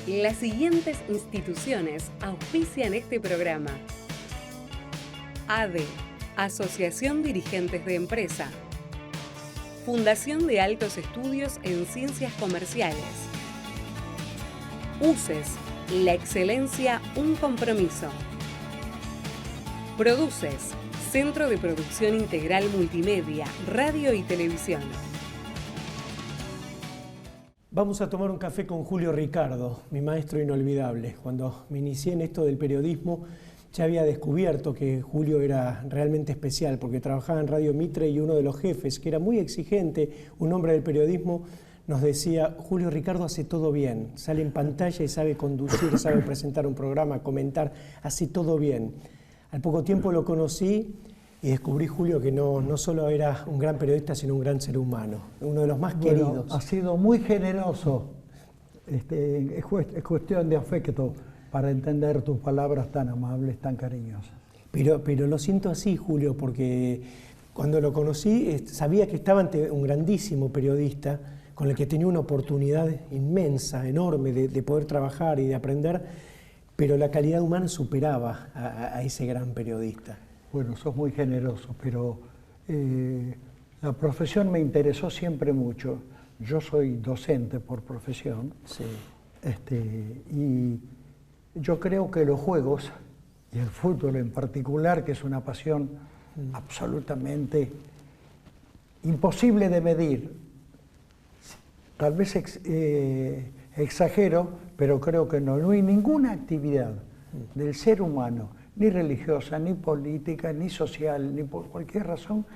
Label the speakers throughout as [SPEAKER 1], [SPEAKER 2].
[SPEAKER 1] Las siguientes instituciones auspician este programa: ADE, Asociación Dirigentes de Empresa; Fundación de Altos Estudios en Ciencias Comerciales; UCES, la excelencia, un compromiso; Produces, Centro de Producción Integral Multimedia, Radio y Televisión.
[SPEAKER 2] Vamos a tomar un café con Julio Ricardo, mi maestro inolvidable. Cuando me inicié en esto del periodismo, ya había descubierto que Julio era realmente especial, porque trabajaba en Radio Mitre y uno de los jefes, que era muy exigente, un hombre del periodismo, nos decía: Julio Ricardo hace todo bien, sale en pantalla y sabe conducir, sabe presentar un programa, comentar, hace todo bien. Al poco tiempo lo conocí y descubrí, Julio, que no solo era un gran periodista, sino un gran ser humano, uno de los más queridos.
[SPEAKER 3] Ha sido muy generoso, es cuestión de afecto para entender tus palabras tan amables, tan cariñosas.
[SPEAKER 2] Pero lo siento así, Julio, porque cuando lo conocí sabía que estaba ante un grandísimo periodista con el que tenía una oportunidad inmensa, enorme de poder trabajar y de aprender, pero la calidad humana superaba a ese gran periodista.
[SPEAKER 3] Bueno, sos muy generoso, pero la profesión me interesó siempre mucho. Yo soy docente por profesión,
[SPEAKER 2] sí.
[SPEAKER 3] Y yo creo que los juegos, y el fútbol en particular, que es una pasión absolutamente imposible de medir, tal vez exagero, pero creo que no hay ninguna actividad del ser humano, ni religiosa, ni política, ni social, ni por cualquier razón,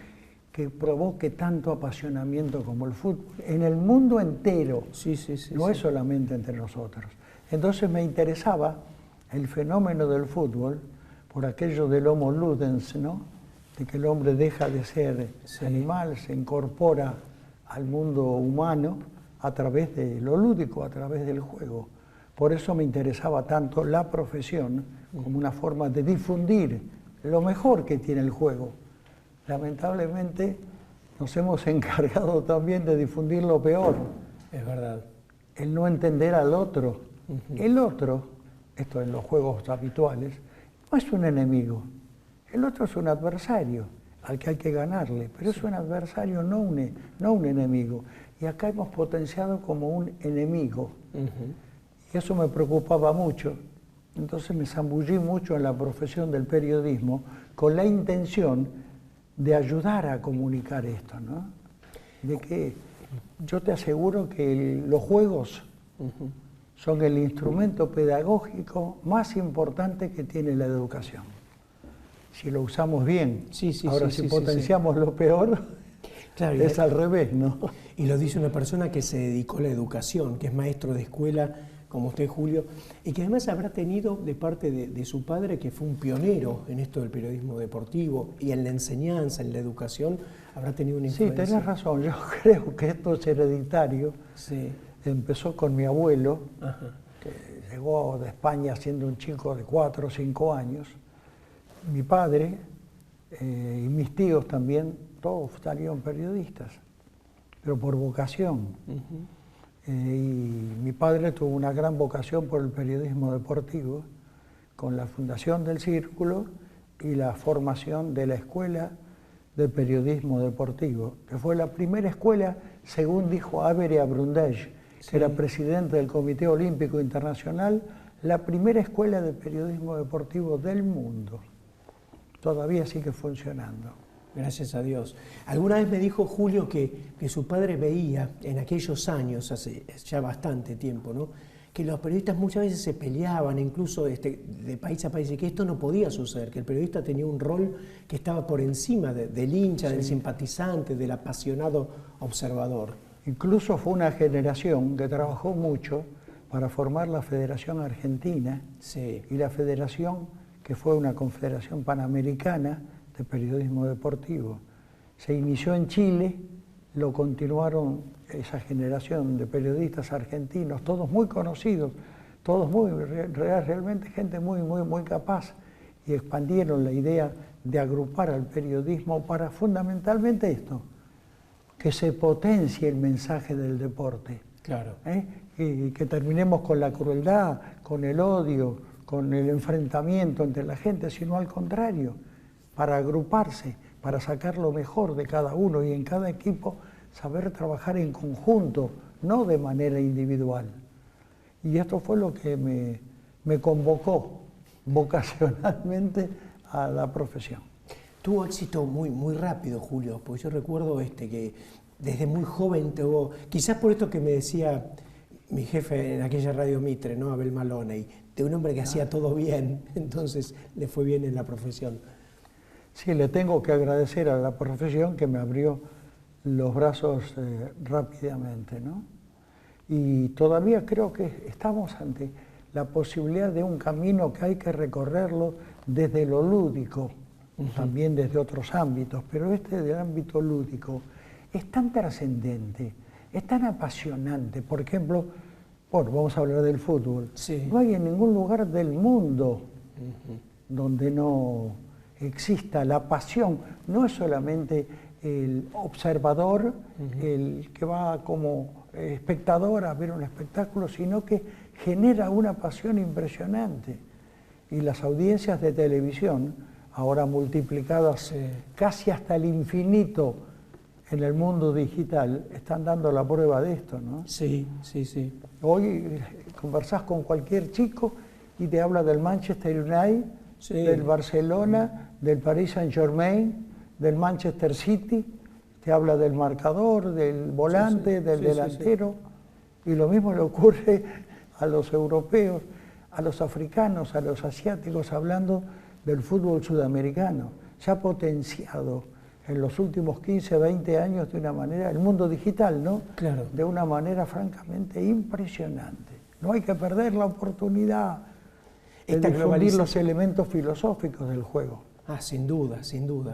[SPEAKER 3] que provoque tanto apasionamiento como el fútbol, en el mundo entero, no es solamente entre nosotros. Entonces me interesaba el fenómeno del fútbol, por aquello del homo ludens, ¿no? De que el hombre deja de ser animal, se incorpora al mundo humano a través de lo lúdico, a través del juego. Por eso me interesaba tanto la profesión como una forma de difundir lo mejor que tiene el juego. Lamentablemente nos hemos encargado también de difundir lo peor.
[SPEAKER 2] Es verdad.
[SPEAKER 3] El no entender al otro. El otro, esto en los juegos habituales, no es un enemigo. El otro es un adversario al que hay que ganarle, pero es un adversario, no un enemigo. Y acá hemos potenciado como un enemigo. Y eso me preocupaba mucho. Entonces me zambullí mucho en la profesión del periodismo con la intención de ayudar a comunicar esto, ¿no? De que yo te aseguro que los juegos son el instrumento pedagógico más importante que tiene la educación. Si lo usamos bien. Ahora, si potenciamos lo peor, claro, es al revés, ¿no?
[SPEAKER 2] Y lo dice una persona que se dedicó a la educación, que es maestro de escuela, como usted, Julio, y que además habrá tenido de parte de su padre, que fue un pionero en esto del periodismo deportivo y en la enseñanza, en la educación, habrá tenido una influencia.
[SPEAKER 3] Sí, tenés razón. Yo creo que esto es hereditario. Sí. Empezó con mi abuelo, que llegó de España siendo un chico de 4 o 5 años. Mi padre y mis tíos también, todos salieron periodistas, pero por vocación. Y mi padre tuvo una gran vocación por el periodismo deportivo, con la fundación del Círculo y la formación de la Escuela de Periodismo Deportivo, que fue la primera escuela, según dijo Avery Brundage, que era presidente del Comité Olímpico Internacional, la primera escuela de periodismo deportivo del mundo. Todavía sigue funcionando.
[SPEAKER 2] Gracias a Dios. Alguna vez me dijo Julio que su padre veía en aquellos años, hace ya bastante tiempo, ¿no?, que los periodistas muchas veces se peleaban, incluso de país a país, y que esto no podía suceder, que el periodista tenía un rol que estaba por encima del hincha, del simpatizante, del apasionado observador.
[SPEAKER 3] Incluso fue una generación que trabajó mucho para formar la Federación Argentina y la Federación, que fue una confederación panamericana de periodismo deportivo. Se inició en Chile, lo continuaron esa generación de periodistas argentinos, todos muy conocidos, todos realmente gente muy capaz, y expandieron la idea de agrupar al periodismo para fundamentalmente esto, que se potencie el mensaje del deporte.
[SPEAKER 2] Claro.
[SPEAKER 3] Y que terminemos con la crueldad, con el odio, con el enfrentamiento entre la gente, sino al contrario, para agruparse, para sacar lo mejor de cada uno y en cada equipo saber trabajar en conjunto, no de manera individual. Y esto fue lo que me convocó vocacionalmente a la profesión.
[SPEAKER 2] Tuvo éxito muy rápido, Julio, porque yo recuerdo que desde muy joven tuvo, quizás por esto que me decía mi jefe en aquella radio Mitre, ¿no? Abel Maloney, de un hombre que hacía todo bien, entonces le fue bien en la profesión.
[SPEAKER 3] Sí, le tengo que agradecer a la profesión que me abrió los brazos rápidamente, ¿no? Y todavía creo que estamos ante la posibilidad de un camino que hay que recorrerlo desde lo lúdico, también desde otros ámbitos, pero del ámbito lúdico es tan trascendente, es tan apasionante. Por ejemplo, vamos a hablar del fútbol.
[SPEAKER 2] Sí.
[SPEAKER 3] No hay en ningún lugar del mundo donde no exista la pasión. No es solamente el observador, el que va como espectador a ver un espectáculo, sino que genera una pasión impresionante. Y las audiencias de televisión, ahora multiplicadas casi hasta el infinito en el mundo digital, están dando la prueba de esto, ¿no?
[SPEAKER 2] Sí, sí, sí.
[SPEAKER 3] Hoy conversás con cualquier chico y te habla del Manchester United,
[SPEAKER 2] sí,
[SPEAKER 3] del Barcelona, del Paris Saint-Germain, del Manchester City, te habla del marcador, del volante, del delantero, y lo mismo le ocurre a los europeos, a los africanos, a los asiáticos, hablando del fútbol sudamericano. Se ha potenciado en los últimos 15, 20 años de una manera, el mundo digital, ¿no?
[SPEAKER 2] Claro.
[SPEAKER 3] De una manera francamente impresionante. No hay que perder la oportunidad de difundir los elementos filosóficos del juego.
[SPEAKER 2] Sin duda,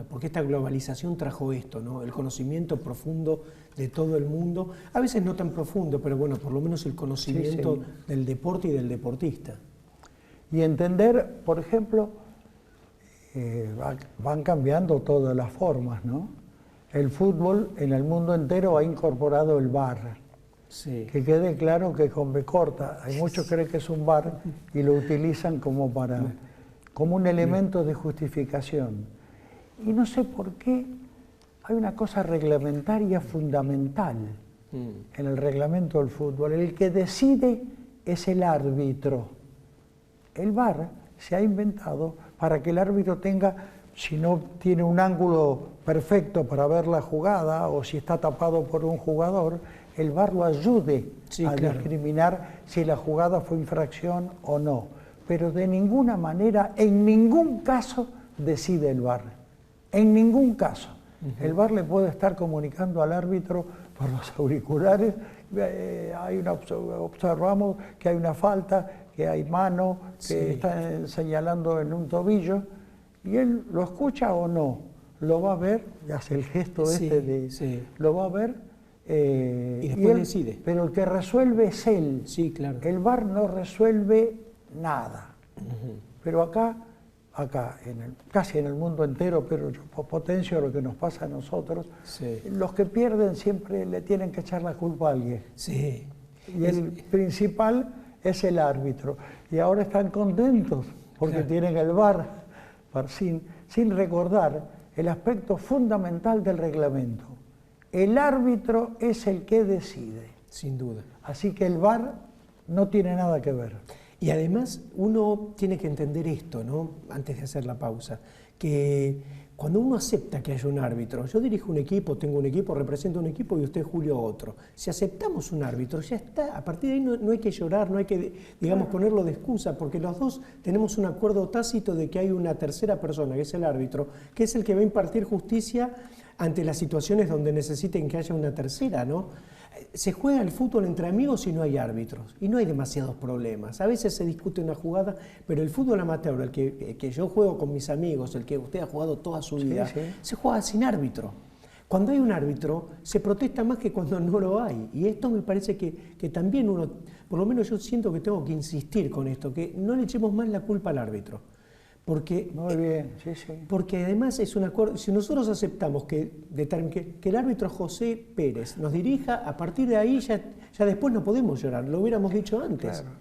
[SPEAKER 2] porque esta globalización trajo esto, ¿no? El conocimiento profundo de todo el mundo, a veces no tan profundo, pero bueno, por lo menos el conocimiento del deporte y del deportista.
[SPEAKER 3] Y entender, por ejemplo, van cambiando todas las formas, ¿no? El fútbol en el mundo entero ha incorporado el VAR.
[SPEAKER 2] Sí.
[SPEAKER 3] Que quede claro que con B corta, hay muchos que creen que es un VAR y lo utilizan como un elemento de justificación. Y no sé por qué hay una cosa reglamentaria fundamental en el reglamento del fútbol. El que decide es el árbitro. El VAR se ha inventado para que el árbitro tenga, si no tiene un ángulo perfecto para ver la jugada o si está tapado por un jugador, el VAR lo ayude a discriminar si la jugada fue infracción o no. Pero de ninguna manera, en ningún caso, decide el VAR. En ningún caso. El VAR le puede estar comunicando al árbitro por los auriculares, observamos que hay una falta, que hay mano, que está señalando en un tobillo, y él lo escucha o no, lo va a ver, y hace el gesto lo va a ver,
[SPEAKER 2] y después decide.
[SPEAKER 3] Pero el que resuelve es él.
[SPEAKER 2] Sí, claro.
[SPEAKER 3] El VAR no resuelve nada. Pero acá casi en el mundo entero, pero yo potencio lo que nos pasa a nosotros, los que pierden siempre le tienen que echar la culpa a alguien.
[SPEAKER 2] Sí.
[SPEAKER 3] Y el principal es el árbitro. Y ahora están contentos porque tienen el VAR, sin recordar el aspecto fundamental del reglamento. El árbitro es el que decide.
[SPEAKER 2] Sin duda.
[SPEAKER 3] Así que el VAR no tiene nada que ver.
[SPEAKER 2] Y además uno tiene que entender esto, ¿no? Antes de hacer la pausa, que cuando uno acepta que haya un árbitro, yo dirijo un equipo, tengo un equipo, represento un equipo y usted, Julio, otro. Si aceptamos un árbitro, ya está. A partir de ahí no hay que llorar, no hay que, digamos, ponerlo de excusa, porque los dos tenemos un acuerdo tácito de que hay una tercera persona, que es el árbitro, que es el que va a impartir justicia ante las situaciones donde necesiten que haya una tercera, ¿no? Se juega el fútbol entre amigos y no hay árbitros, y no hay demasiados problemas. A veces se discute una jugada, pero el fútbol amateur, el que yo juego con mis amigos, el que usted ha jugado toda su vida, se juega sin árbitro. Cuando hay un árbitro, se protesta más que cuando no lo hay. Y esto me parece que también uno, por lo menos yo siento que tengo que insistir con esto, que no le echemos más la culpa al árbitro. Porque,
[SPEAKER 3] Muy bien, sí, sí.
[SPEAKER 2] porque además es un acuerdo, si nosotros aceptamos que el árbitro José Pérez nos dirija, a partir de ahí ya después no podemos llorar, lo hubiéramos dicho antes,
[SPEAKER 3] Claro.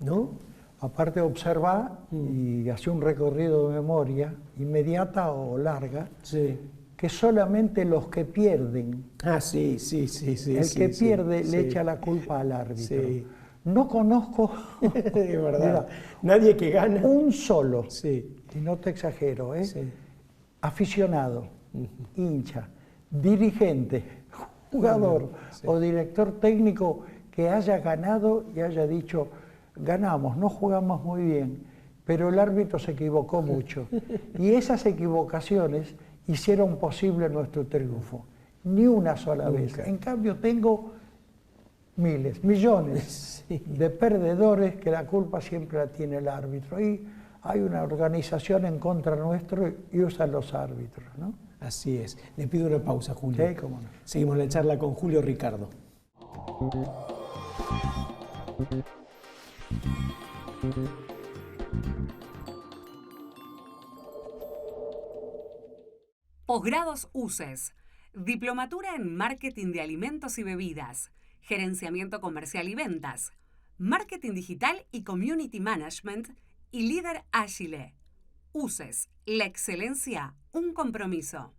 [SPEAKER 2] ¿no?
[SPEAKER 3] Aparte observa y hace un recorrido de memoria, inmediata o larga,
[SPEAKER 2] Sí.
[SPEAKER 3] que solamente los que pierden,
[SPEAKER 2] Ah, sí.
[SPEAKER 3] el que pierde le echa la culpa al árbitro.
[SPEAKER 2] Sí.
[SPEAKER 3] No conozco
[SPEAKER 2] Es verdad.
[SPEAKER 3] Mira,
[SPEAKER 2] Nadie que gana.
[SPEAKER 3] un solo,
[SPEAKER 2] Sí.
[SPEAKER 3] y no te exagero,
[SPEAKER 2] Sí.
[SPEAKER 3] aficionado, hincha, dirigente, jugador
[SPEAKER 2] Sí.
[SPEAKER 3] o director técnico que haya ganado y haya dicho, ganamos, no jugamos muy bien, pero el árbitro se equivocó mucho. Y esas equivocaciones hicieron posible nuestro triunfo. Ni una sola vez. En cambio, tengo miles, millones de perdedores que la culpa siempre la tiene el árbitro. Y hay una organización en contra nuestro y usan los árbitros, ¿no?
[SPEAKER 2] Así es. Le pido una pausa, Julio.
[SPEAKER 3] Sí, cómo no.
[SPEAKER 2] Seguimos la charla con Julio Ricardo.
[SPEAKER 1] Posgrados UCES. Diplomatura en Marketing de Alimentos y Bebidas. Gerenciamiento Comercial y Ventas. Marketing Digital y Community Management. Y Líder Ágile. UCES. La excelencia, un compromiso.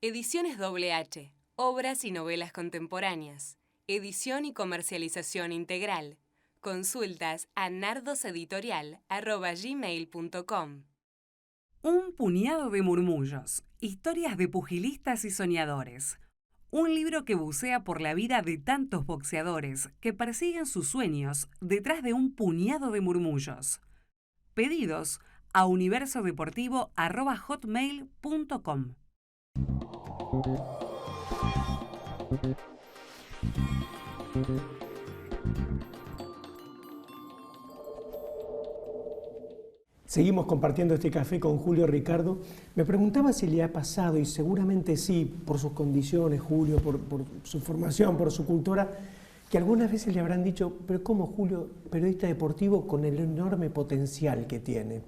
[SPEAKER 4] Ediciones WH. Obras y novelas contemporáneas. Edición y comercialización integral. Consultas a nardoseditorial@gmail.com.
[SPEAKER 1] Un puñado de murmullos. Historias de pugilistas y soñadores. Un libro que bucea por la vida de tantos boxeadores que persiguen sus sueños detrás de un puñado de murmullos. Pedidos a universodeportivo@hotmail.com.
[SPEAKER 2] Seguimos compartiendo este café con Julio Ricardo. Me preguntaba si le ha pasado, y seguramente sí, por sus condiciones, Julio, por su formación, por su cultura, que algunas veces le habrán dicho, pero ¿cómo Julio, periodista deportivo con el enorme potencial que tiene?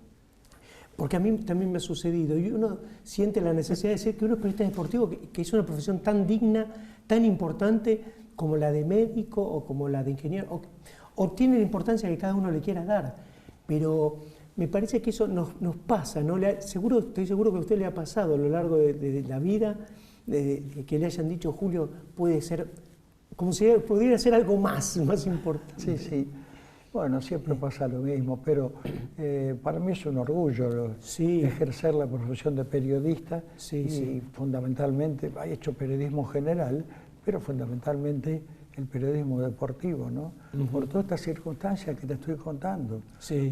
[SPEAKER 2] Porque a mí también me ha sucedido, y uno siente la necesidad de decir que uno es periodista deportivo, que es una profesión tan digna, tan importante como la de médico o como la de ingeniero, o tiene la importancia que cada uno le quiera dar, pero me parece que eso nos pasa, ¿no? Estoy seguro que a usted le ha pasado a lo largo de la vida, que le hayan dicho, Julio, puede ser, como si pudiera ser algo más importante.
[SPEAKER 3] Sí, sí. Bueno, siempre pasa lo mismo, pero para mí es un orgullo ejercer la profesión de periodista y fundamentalmente, he hecho periodismo general, pero fundamentalmente el periodismo deportivo, ¿no? Por todas estas circunstancias que te estoy contando,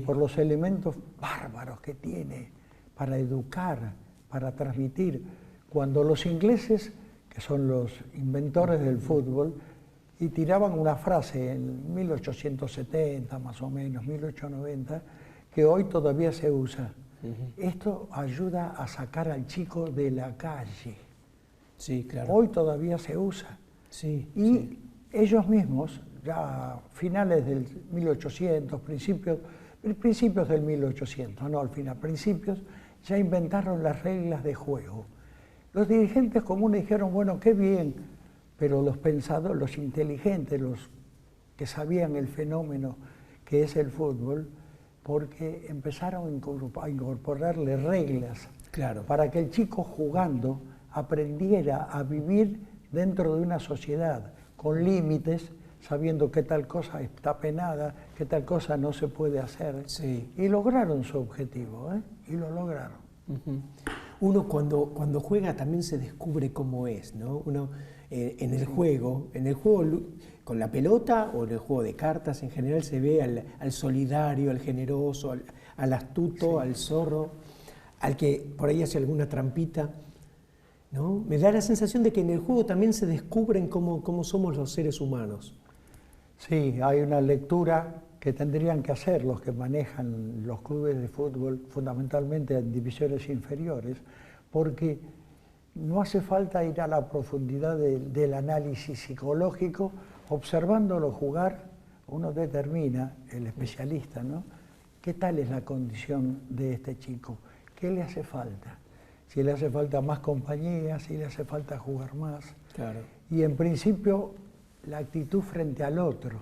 [SPEAKER 3] por los elementos bárbaros que tiene para educar, para transmitir. Cuando los ingleses, que son los inventores del fútbol, y tiraban una frase en 1870, más o menos, 1890, que hoy todavía se usa. Esto ayuda a sacar al chico de la calle.
[SPEAKER 2] Sí, claro.
[SPEAKER 3] Hoy todavía se usa. Y ellos mismos, ya a finales del 1800, principios del 1800, no al final, principios, ya inventaron las reglas de juego. Los dirigentes comunes dijeron, bueno, qué bien, pero los pensadores, los inteligentes, los que sabían el fenómeno que es el fútbol, porque empezaron a incorporarle reglas para que el chico jugando aprendiera a vivir dentro de una sociedad con límites, sabiendo qué tal cosa está penada, qué tal cosa no se puede hacer. Y lograron su objetivo, y lo lograron.
[SPEAKER 2] Uno cuando juega también se descubre cómo es, ¿no? Uno en el juego con la pelota o en el juego de cartas en general se ve al solidario, al generoso, al astuto, al zorro, al que por ahí hace alguna trampita, ¿no? Me da la sensación de que en el juego también se descubren cómo somos los seres humanos.
[SPEAKER 3] Sí, hay una lectura que tendrían que hacer los que manejan los clubes de fútbol, fundamentalmente en divisiones inferiores, porque no hace falta ir a la profundidad del análisis psicológico. Observándolo jugar, uno determina, el especialista, ¿no?, ¿Qué tal es la condición de este chico? ¿Qué le hace falta? Si le hace falta más compañía, si le hace falta jugar más.
[SPEAKER 2] Claro.
[SPEAKER 3] Y en principio, la actitud frente al otro.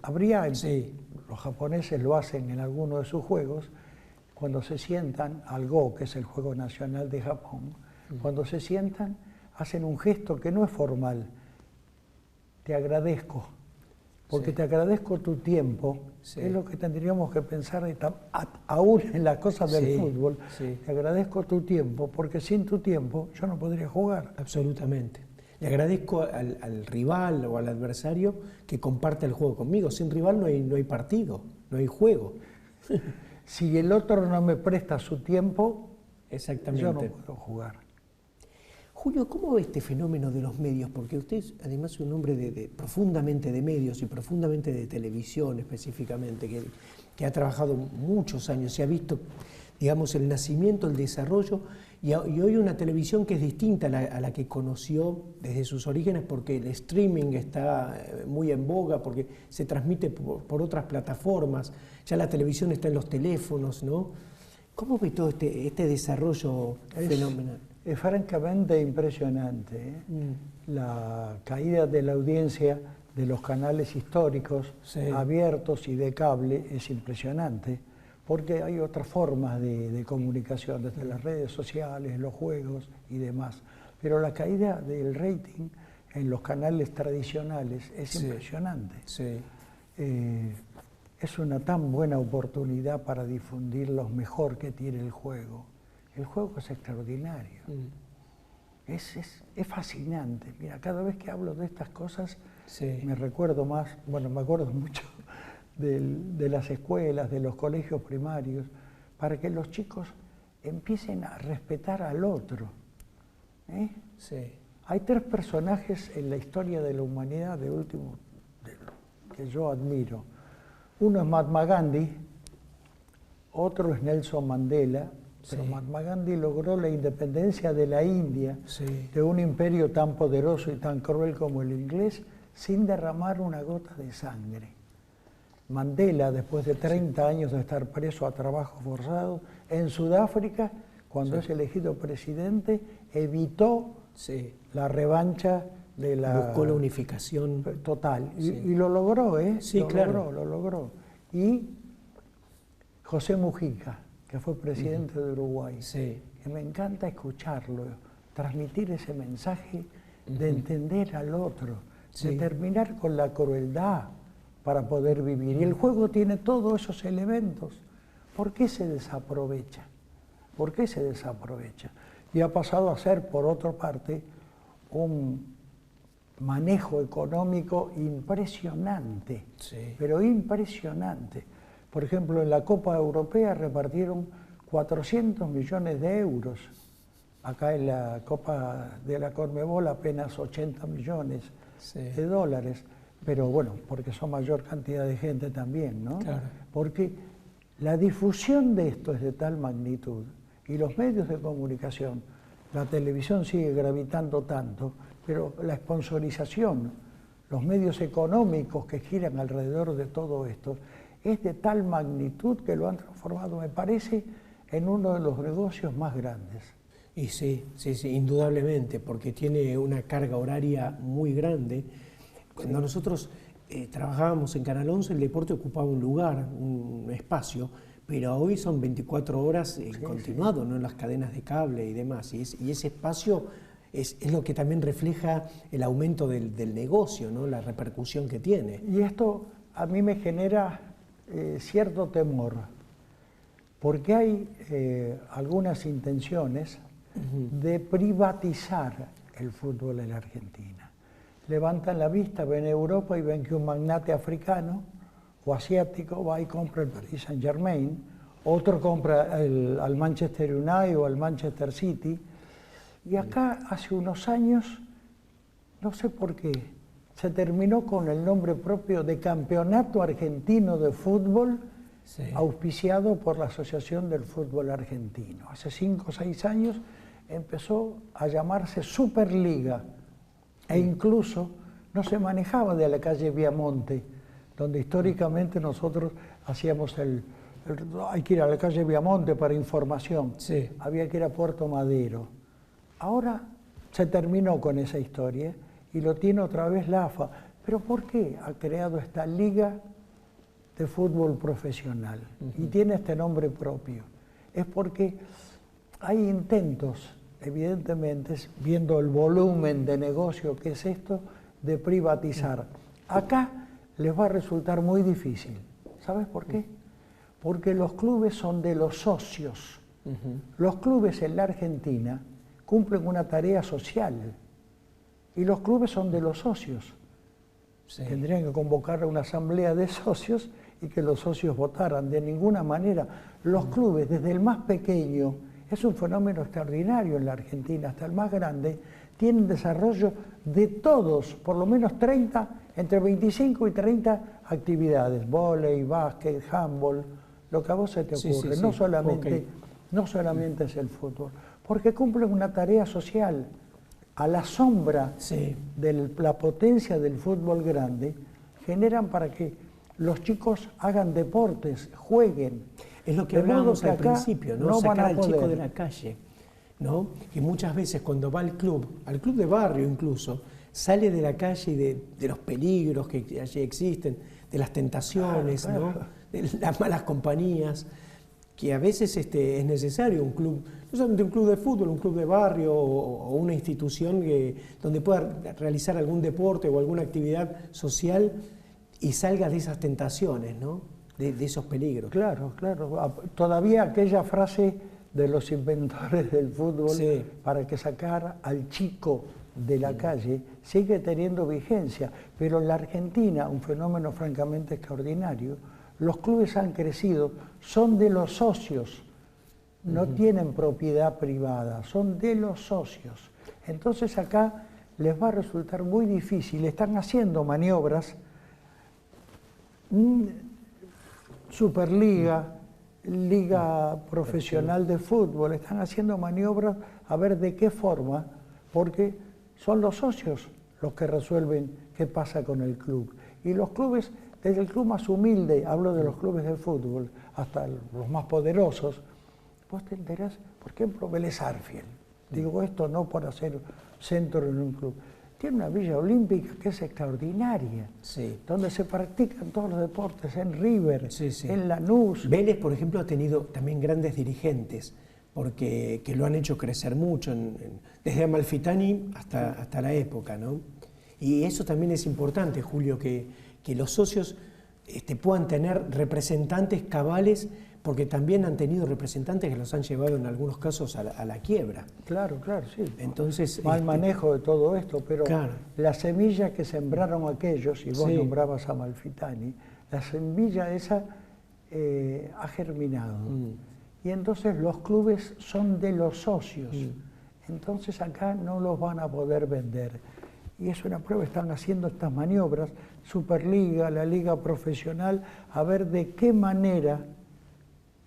[SPEAKER 3] Los japoneses lo hacen en alguno de sus juegos, cuando se sientan al Go, que es el juego nacional de Japón, cuando se sientan, hacen un gesto que no es formal. Te agradezco, porque te agradezco tu tiempo. Es lo que tendríamos que pensar aún en las cosas del fútbol. Te agradezco tu tiempo, porque sin tu tiempo yo no podría jugar.
[SPEAKER 2] Absolutamente. Le agradezco al rival o al adversario que comparte el juego conmigo. Sin rival no hay partido, no hay juego.
[SPEAKER 3] Si el otro no me presta su tiempo,
[SPEAKER 2] exactamente,
[SPEAKER 3] yo no puedo jugar.
[SPEAKER 2] Julio, ¿cómo ve este fenómeno de los medios? Porque usted además es un hombre profundamente de medios y profundamente de televisión específicamente, que ha trabajado muchos años y ha visto, digamos, el nacimiento, el desarrollo, y hoy una televisión que es distinta a la que conoció desde sus orígenes, porque el streaming está muy en boga, porque se transmite por otras plataformas, ya la televisión está en los teléfonos, ¿no? ¿Cómo ve todo este desarrollo fenomenal?
[SPEAKER 3] Es francamente impresionante, ¿eh? La caída de la audiencia de los canales históricos abiertos y de cable es impresionante, porque hay otras formas de comunicación, desde las redes sociales, los juegos y demás. Pero la caída del rating en los canales tradicionales es impresionante. Es una tan buena oportunidad para difundir lo mejor que tiene el juego. El juego es extraordinario. Es fascinante. Mira, cada vez que hablo de estas cosas me recuerdo más, bueno, me acuerdo mucho de las escuelas, de los colegios primarios, para que los chicos empiecen a respetar al otro. Hay 3 personajes en la historia de la humanidad que yo admiro. Uno es Mahatma Gandhi, otro es Nelson Mandela, pero Mahatma Gandhi logró la independencia de la India, de un imperio tan poderoso y tan cruel como el inglés, sin derramar una gota de sangre. Mandela, después de 30 años de estar preso a trabajo forzado, en Sudáfrica, cuando es elegido presidente, evitó la revancha de la...
[SPEAKER 2] Buscó la unificación.
[SPEAKER 3] Total. Y lo logró, ¿eh? Lo logró. Y José Mujica, que fue presidente de Uruguay, que me encanta escucharlo, transmitir ese mensaje de entender al otro, de terminar con la crueldad para poder vivir. Y el juego tiene todos esos elementos. ¿Por qué se desaprovecha? ¿Por qué se desaprovecha? Y ha pasado a ser, por otra parte, un manejo económico impresionante, pero impresionante. Por ejemplo, en la Copa Europea repartieron 400 millones de euros. Acá en la Copa de la Conmebol apenas 80 millones de dólares. Pero bueno, porque son mayor cantidad de gente también, ¿no?
[SPEAKER 2] Claro.
[SPEAKER 3] Porque la difusión de esto es de tal magnitud y los medios de comunicación, la televisión sigue gravitando tanto, pero la sponsorización, los medios económicos que giran alrededor de todo esto, es de tal magnitud que lo han transformado, me parece, en uno de los negocios más grandes.
[SPEAKER 2] Y sí, indudablemente, porque tiene una carga horaria muy grande. Cuando nosotros trabajábamos en Canal 11, el deporte ocupaba un lugar, un espacio, pero hoy son 24 horas continuado, ¿no? En las cadenas de cable y demás. Y ese espacio es lo que también refleja el aumento del negocio, ¿no? La repercusión que tiene.
[SPEAKER 3] Y esto a mí me genera cierto temor, porque hay algunas intenciones de privatizar el fútbol en la Argentina. Levantan la vista, ven Europa y ven que un magnate africano o asiático va y compra el Paris Saint-Germain, otro compra al Manchester United o al Manchester City, y acá hace unos años, no sé por qué, se terminó con el nombre propio de Campeonato Argentino de Fútbol, auspiciado por la Asociación del Fútbol Argentino. Hace 5 o 6 años empezó a llamarse Superliga, e incluso no se manejaba de la calle Viamonte, donde históricamente nosotros hacíamos el hay que ir a la calle Viamonte para información,
[SPEAKER 2] Sí.
[SPEAKER 3] había que ir a Puerto Madero. Ahora se terminó con esa historia y lo tiene otra vez la AFA. ¿Pero por qué ha creado esta liga de fútbol profesional? Y tiene este nombre propio. Es porque hay intentos, evidentemente, viendo el volumen de negocio que es esto, de privatizar. Acá les va a resultar muy difícil. ¿Sabes por qué? Porque los clubes son de los socios. Los clubes en la Argentina cumplen una tarea social y los clubes son de los socios.
[SPEAKER 2] Sí.
[SPEAKER 3] Tendrían que convocar a una asamblea de socios y que los socios votaran. De ninguna manera. Los clubes, desde el más pequeño, es un fenómeno extraordinario en la Argentina, hasta el más grande, tienen desarrollo de todos, por lo menos 30, entre 25 y 30 actividades, vóley, básquet, handball, lo que a vos se te ocurre. No solamente es el fútbol, porque cumplen una tarea social. A la sombra de la potencia del fútbol grande, generan para que los chicos hagan deportes, jueguen.
[SPEAKER 2] Es lo que hablábamos al principio, ¿no? Sacar al chico de la calle, ¿no? Y muchas veces cuando va al club de barrio incluso, sale de la calle y de los peligros que allí existen, de las tentaciones, ¿no? De las malas compañías, que a veces es necesario un club, no solamente un club de fútbol, un club de barrio o una institución donde pueda realizar algún deporte o alguna actividad social y salga de esas tentaciones, ¿no? De esos peligros.
[SPEAKER 3] Claro. Todavía aquella frase de los inventores del fútbol, para que sacar al chico de la calle, sigue teniendo vigencia. Pero en la Argentina, un fenómeno francamente extraordinario, los clubes han crecido, son de los socios, no tienen propiedad privada, son de los socios. Entonces acá les va a resultar muy difícil, están haciendo maniobras, Superliga, Liga Profesional de Fútbol, están haciendo maniobras a ver de qué forma, porque son los socios los que resuelven qué pasa con el club. Y los clubes, desde el club más humilde, hablo de los clubes de fútbol, hasta los más poderosos, vos te enterás, por ejemplo, Vélez Arfield. Digo esto no por hacer centro en un club. Tiene una villa olímpica que es extraordinaria, donde se practican todos los deportes, en River, en Lanús.
[SPEAKER 2] Vélez, por ejemplo, ha tenido también grandes dirigentes, porque que lo han hecho crecer mucho, desde Amalfitani hasta la época, ¿no? Y eso también es importante, Julio, que los socios puedan tener representantes cabales, porque también han tenido representantes que los han llevado en algunos casos a la quiebra.
[SPEAKER 3] Claro, sí.
[SPEAKER 2] Entonces,
[SPEAKER 3] mal manejo de todo esto, pero la semilla que sembraron aquellos, y vos nombrabas a Amalfitani, la semilla esa ha germinado. Y entonces los clubes son de los socios. Entonces acá no los van a poder vender. Y es una prueba, están haciendo estas maniobras, Superliga, la Liga Profesional, a ver de qué manera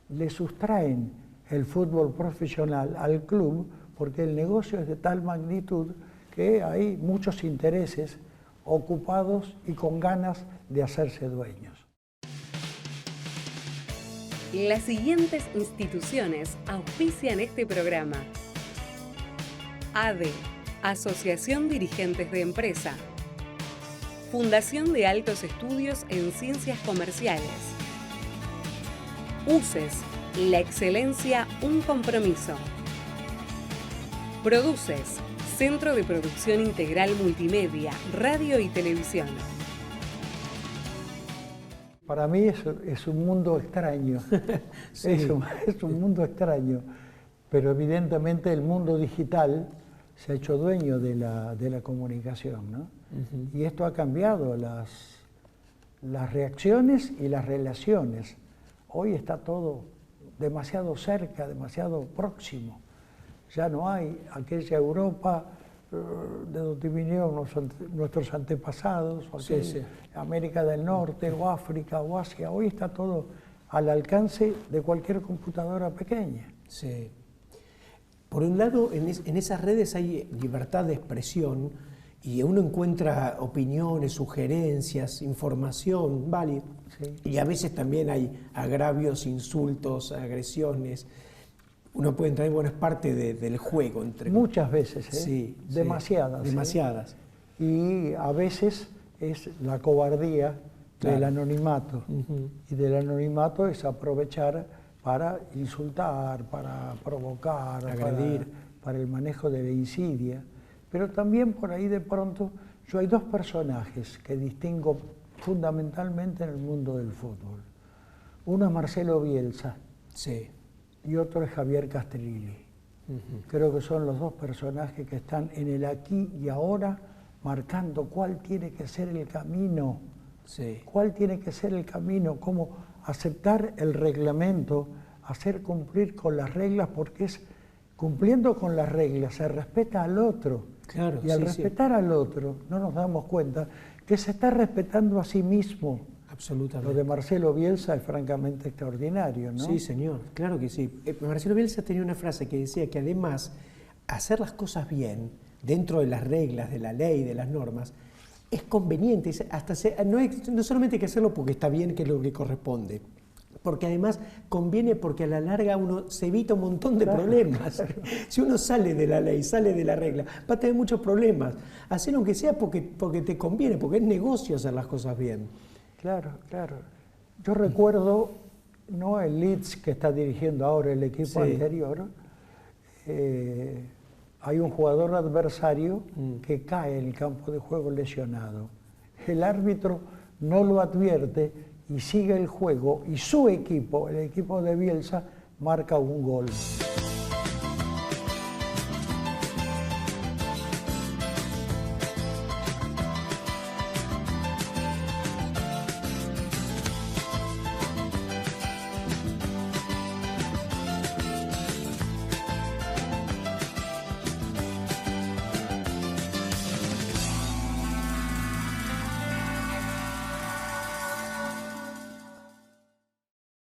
[SPEAKER 3] le sustraen el fútbol profesional al club, porque el negocio es de tal magnitud que hay muchos intereses ocupados y con ganas de hacerse dueños.
[SPEAKER 1] Las siguientes instituciones auspician este programa: ADE, Asociación Dirigentes de Empresa; Fundación de Altos Estudios en Ciencias Comerciales; UCES, la excelencia, un compromiso; Produces, Centro de Producción Integral Multimedia, Radio y Televisión.
[SPEAKER 3] Para mí es un mundo extraño, es un mundo extraño, pero evidentemente el mundo digital se ha hecho dueño de la comunicación, ¿no? Y esto ha cambiado las reacciones y las relaciones. Hoy está todo demasiado cerca, demasiado próximo. Ya no hay aquella Europa de donde vinieron nuestros antepasados, o América del Norte, o África, o Asia. Hoy está todo al alcance de cualquier computadora pequeña.
[SPEAKER 2] Sí. Por un lado, en esas redes hay libertad de expresión y uno encuentra opiniones, sugerencias, información válida,
[SPEAKER 3] Sí.
[SPEAKER 2] Y a veces también hay agravios, insultos, agresiones. Uno puede entrar, bueno, es parte del juego.
[SPEAKER 3] Muchas veces, ¿eh?
[SPEAKER 2] Sí,
[SPEAKER 3] demasiadas.
[SPEAKER 2] Sí, demasiadas.
[SPEAKER 3] Y a veces es la cobardía del anonimato. Y del anonimato es aprovechar para insultar, para provocar,
[SPEAKER 2] agredir,
[SPEAKER 3] para el manejo de la insidia. Pero también por ahí de pronto yo hay dos personajes que distingo fundamentalmente en el mundo del fútbol. Uno es Marcelo Bielsa,
[SPEAKER 2] sí,
[SPEAKER 3] y otro es Javier Castrilli. Creo que son los dos personajes que están en el aquí y ahora marcando cuál tiene que ser el camino,
[SPEAKER 2] sí,
[SPEAKER 3] cuál tiene que ser el camino, cómo aceptar el reglamento, hacer cumplir con las reglas, porque es cumpliendo con las reglas, se respeta al otro.
[SPEAKER 2] Claro,
[SPEAKER 3] y al
[SPEAKER 2] sí,
[SPEAKER 3] respetar al otro, no nos damos cuenta que se está respetando a sí mismo.
[SPEAKER 2] absolutamente.
[SPEAKER 3] Lo de Marcelo Bielsa es francamente extraordinario, ¿no?
[SPEAKER 2] Sí, señor, claro que sí. Marcelo Bielsa tenía una frase que decía que además hacer las cosas bien, dentro de las reglas, de la ley, de las normas, es conveniente. Hasta no solamente hay que hacerlo porque está bien, que es lo que corresponde, porque además conviene porque a la larga uno se evita un montón de problemas. Si uno sale de la ley, sale de la regla, va a tener muchos problemas. Hacer aunque sea porque te conviene, porque es negocio hacer las cosas bien.
[SPEAKER 3] Claro, claro. Yo recuerdo, no el Leeds que está dirigiendo ahora el equipo anterior, hay un jugador adversario que cae en el campo de juego lesionado. El árbitro no lo advierte y sigue el juego y su equipo, el equipo de Bielsa, marca un gol.